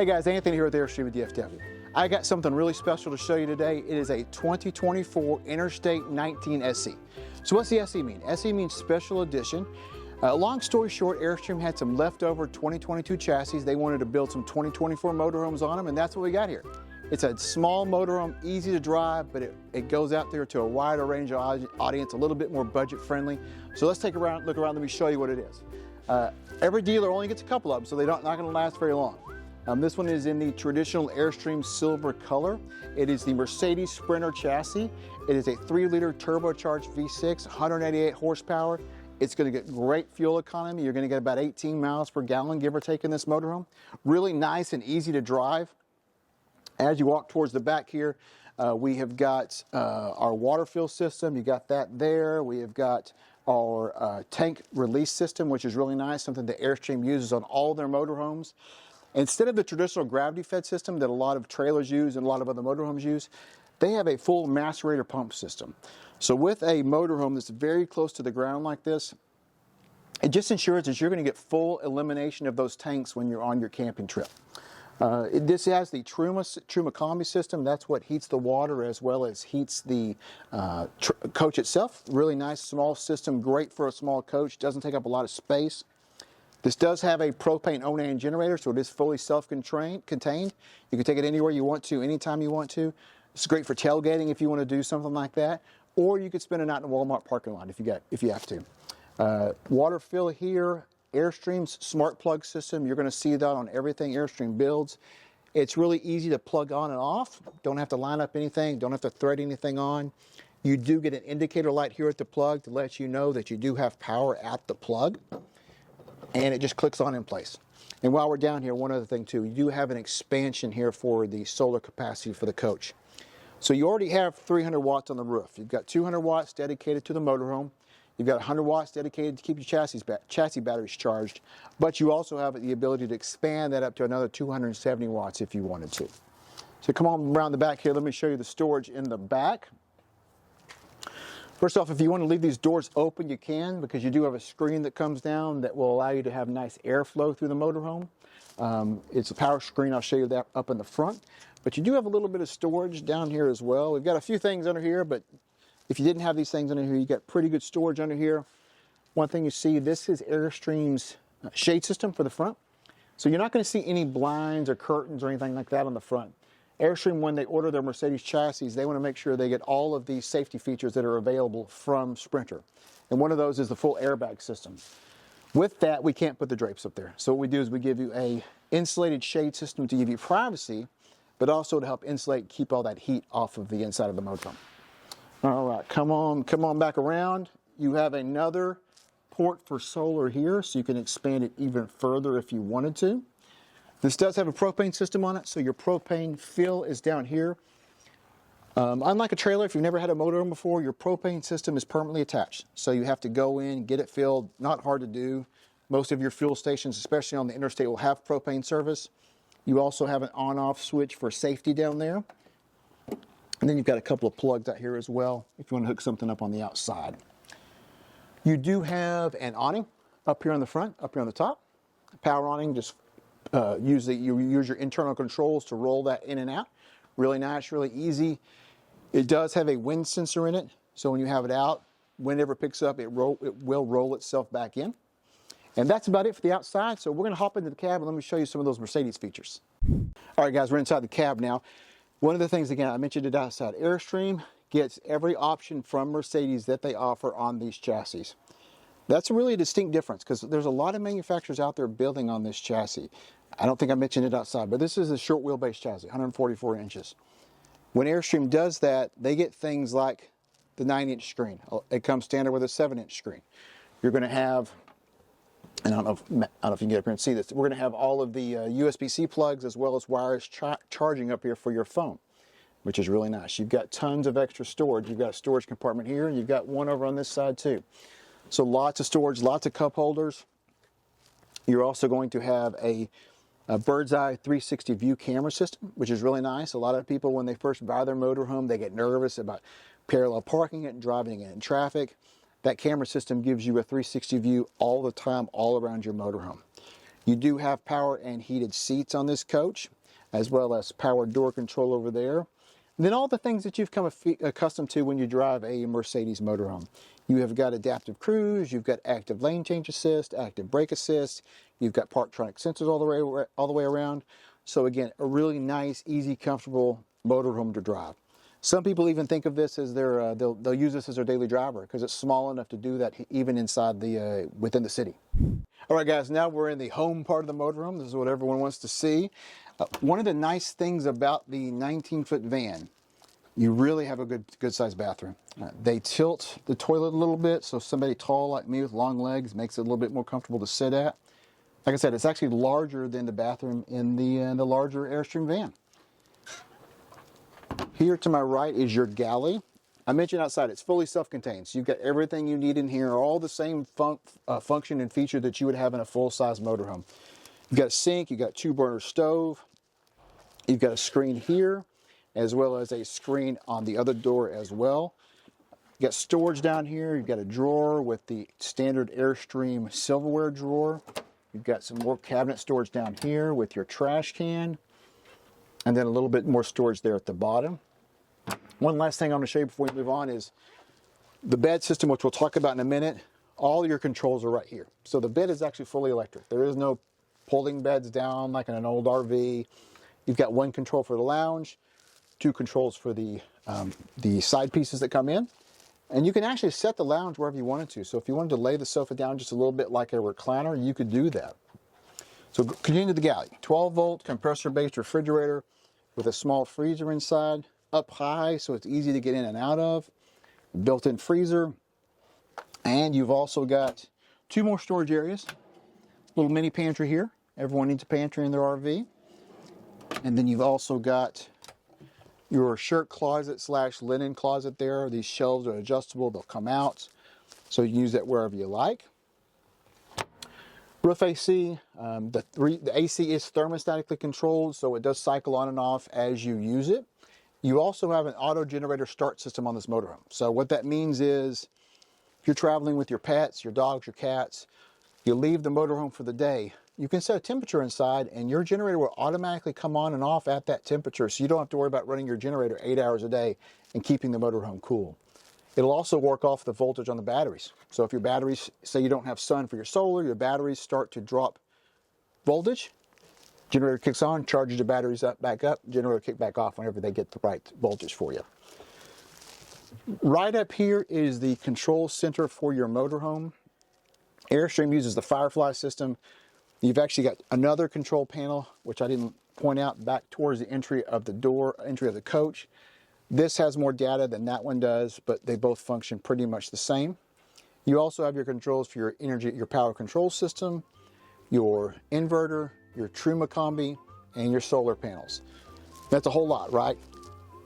Hey guys, Anthony here with Airstream at DFW. I got something really special to show you today. It is a 2024 Interstate 19SE. So what's the SE mean? SE means Special Edition. Long story short, Airstream had some leftover 2022 chassis. They wanted to build some 2024 motorhomes on them, and that's what we got here. It's a small motorhome, easy to drive, but it goes out there to a wider range of audience, a little bit more budget friendly. So let's take a look around, let me show you what it is. Every dealer only gets a couple of them, so they're not going to last very long. This one is in the traditional Airstream silver color. It is the Mercedes Sprinter chassis. It is a 3-liter turbocharged V6, 188 horsepower. It's going to get great fuel economy. You're going to get about 18 miles per gallon, give or take, in this motorhome. Really nice and easy to drive. As you walk towards the back here, we have got our water fill system. You got that there. We have got our tank release system, which is really nice, something that Airstream uses on all their motorhomes. Instead of the traditional gravity-fed system that a lot of trailers use and a lot of other motorhomes use, they have a full macerator pump system. So with a motorhome that's very close to the ground like this, it just ensures that you're going to get full elimination of those tanks when you're on your camping trip. This has the Truma combi system. That's what heats the water as well as heats the coach itself. Really nice small system, great for a small coach, doesn't take up a lot of space. This does have a propane Onan generator, so it is fully self-contained. You can take it anywhere you want to, anytime you want to. It's great for tailgating if you want to do something like that, or you could spend it out in a Walmart parking lot if you have to. Water fill here, Airstream's smart plug system. You're going to see that on everything Airstream builds. It's really easy to plug on and off. Don't have to line up anything. Don't have to thread anything on. You do get an indicator light here at the plug to let you know that you do have power at the plug. And it just clicks on in place. And while we're down here, one other thing too, you do have an expansion here for the solar capacity for the coach. So you already have 300 watts on the roof. You've got 200 watts dedicated to the motorhome. You've got 100 watts dedicated to keep your chassis batteries charged. But you also have the ability to expand that up to another 270 watts if you wanted to. So come on around the back here. Let me show you the storage in the back. First off, if you want to leave these doors open, you can, because you do have a screen that comes down that will allow you to have nice airflow through the motorhome. It's a power screen. I'll show you that up in the front. But you do have a little bit of storage down here as well. We've got a few things under here, but if you didn't have these things under here, you got pretty good storage under here. One thing you see, this is Airstream's shade system for the front. So you're not going to see any blinds or curtains or anything like that on the front. Airstream, when they order their Mercedes chassis, they want to make sure they get all of these safety features that are available from Sprinter. And one of those is the full airbag system. With that, we can't put the drapes up there. So what we do is we give you a insulated shade system to give you privacy, but also to help insulate, keep all that heat off of the inside of the motorhome. All right, come on back around. You have another port for solar here, so you can expand it even further if you wanted to. This does have a propane system on it, so your propane fill is down here. Unlike a trailer, if you've never had a motorhome before, your propane system is permanently attached. So you have to go in, get it filled, not hard to do. Most of your fuel stations, especially on the interstate, will have propane service. You also have an on-off switch for safety down there. And then you've got a couple of plugs out here as well, if you want to hook something up on the outside. You do have an awning up here on the front, up here on the top. Power awning, just you use your internal controls to roll that in and out. Really nice, really easy. It does have a wind sensor in it, so when you have it out, whenever it picks up, it will roll itself back in. And that's about it for the outside, so we're going to hop into the cab and let me show you some of those Mercedes features. All right, guys, we're inside the cab now. One of the things, again, I mentioned it outside, Airstream gets every option from Mercedes that they offer on these chassis. That's really a distinct difference because there's a lot of manufacturers out there building on this chassis. I don't think I mentioned it outside, but this is a short wheelbase chassis, 144 inches. When Airstream does that, they get things like the 9-inch screen. It comes standard with a 7-inch screen. You're going to have, and I don't know if you can get up here and see this, we're going to have all of the USB-C plugs as well as wireless charging up here for your phone, which is really nice. You've got tons of extra storage. You've got a storage compartment here, and you've got one over on this side too. So lots of storage, lots of cup holders. You're also going to have a bird's eye 360 view camera system, which is really nice. A lot of people, when they first buy their motorhome, they get nervous about parallel parking it and driving it in traffic. That camera system gives you a 360 view all the time, all around your motorhome. You do have power and heated seats on this coach, as well as power door control over there. And then all the things that you've come accustomed to when you drive a Mercedes motorhome. You have got adaptive cruise, you've got active lane change assist, active brake assist, you've got Parktronic sensors all the way around. So again, a really nice, easy, comfortable motorhome to drive. Some people even think of this as their, they'll use this as their daily driver because it's small enough to do that even inside the, within the city. All right, guys, now we're in the home part of the motorhome. This is what everyone wants to see. One of the nice things about the 19-foot van, you really have a good sized bathroom. They tilt the toilet a little bit, so somebody tall like me with long legs makes it a little bit more comfortable to sit at. Like I said, it's actually larger than the bathroom in the larger Airstream van. Here to my right is your galley. I mentioned outside, it's fully self-contained. So you've got everything you need in here, all the same function and feature that you would have in a full-size motorhome. You've got a sink, you've got a 2-burner stove, you've got a screen here, as well as a screen on the other door as well. You've got storage down here, you've got a drawer with the standard Airstream silverware drawer. You've got some more cabinet storage down here with your trash can, and then a little bit more storage there at the bottom. One last thing I'm going to show you before we move on is the bed system, which we'll talk about in a minute. All your controls are right here. So the bed is actually fully electric. There is no pulling beds down like in an old RV. You've got one control for the lounge, 2 controls for the side pieces that come in. And you can actually set the lounge wherever you wanted to. So if you wanted to lay the sofa down just a little bit like a recliner, you could do that. So continue to the galley. 12-volt compressor-based refrigerator with a small freezer inside. Up high so it's easy to get in and out of, built-in freezer, and you've also got 2 more storage areas. Little mini pantry here. Everyone needs a pantry in their RV. And then you've also got your shirt closet / linen closet there. These shelves are adjustable, they'll come out, so you can use that wherever you like. Roof AC, the AC is thermostatically controlled, so it does cycle on and off as you use it. You also have an auto generator start system on this motorhome. So what that means is if you're traveling with your pets, your dogs, your cats, you leave the motorhome for the day, you can set a temperature inside and your generator will automatically come on and off at that temperature, so you don't have to worry about running your generator 8 hours a day and keeping the motorhome cool. It'll also work off the voltage on the batteries. So if your batteries, say you don't have sun for your solar, your batteries start to drop voltage, generator kicks on, charges your batteries back up, generator kick back off whenever they get the right voltage for you. Right up here is the control center for your motorhome. Airstream uses the Firefly system. You've actually got another control panel, which I didn't point out, back towards the entry of the door, entry of the coach. This has more data than that one does, but they both function pretty much the same. You also have your controls for your energy, your power control system, your inverter, your Truma combi, and your solar panels. That's a whole lot, right?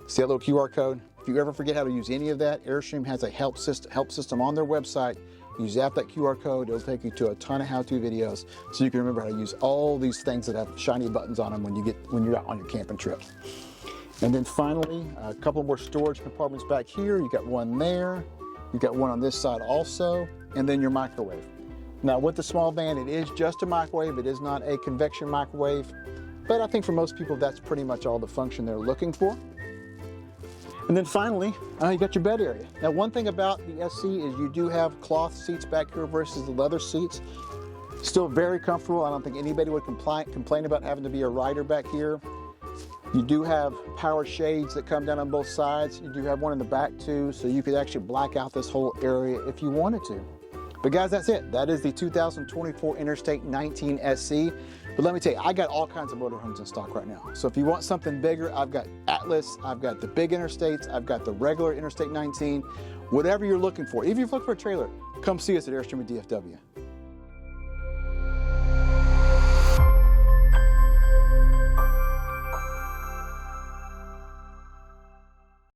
See that little QR code? If you ever forget how to use any of that, Airstream has a help system on their website. You zap that QR code, it'll take you to a ton of how-to videos so you can remember how to use all these things that have shiny buttons on them when you're out on your camping trip. And then finally, a couple more storage compartments back here. You got one there, you got one on this side also, and then your microwave. Now with the small van, it is just a microwave. It is not a convection microwave, but I think for most people, that's pretty much all the function they're looking for. And then finally, you got your bed area. Now one thing about the SE is you do have cloth seats back here versus the leather seats. Still very comfortable. I don't think anybody would complain about having to be a rider back here. You do have power shades that come down on both sides. You do have one in the back too, so you could actually black out this whole area if you wanted to. But guys, that's it. That is the 2024 Interstate 19 SE. But let me tell you, I got all kinds of motorhomes in stock right now. So if you want something bigger, I've got Atlas, I've got the big Interstates, I've got the regular Interstate 19, whatever you're looking for. If you're looking for a trailer, come see us at Airstream DFW.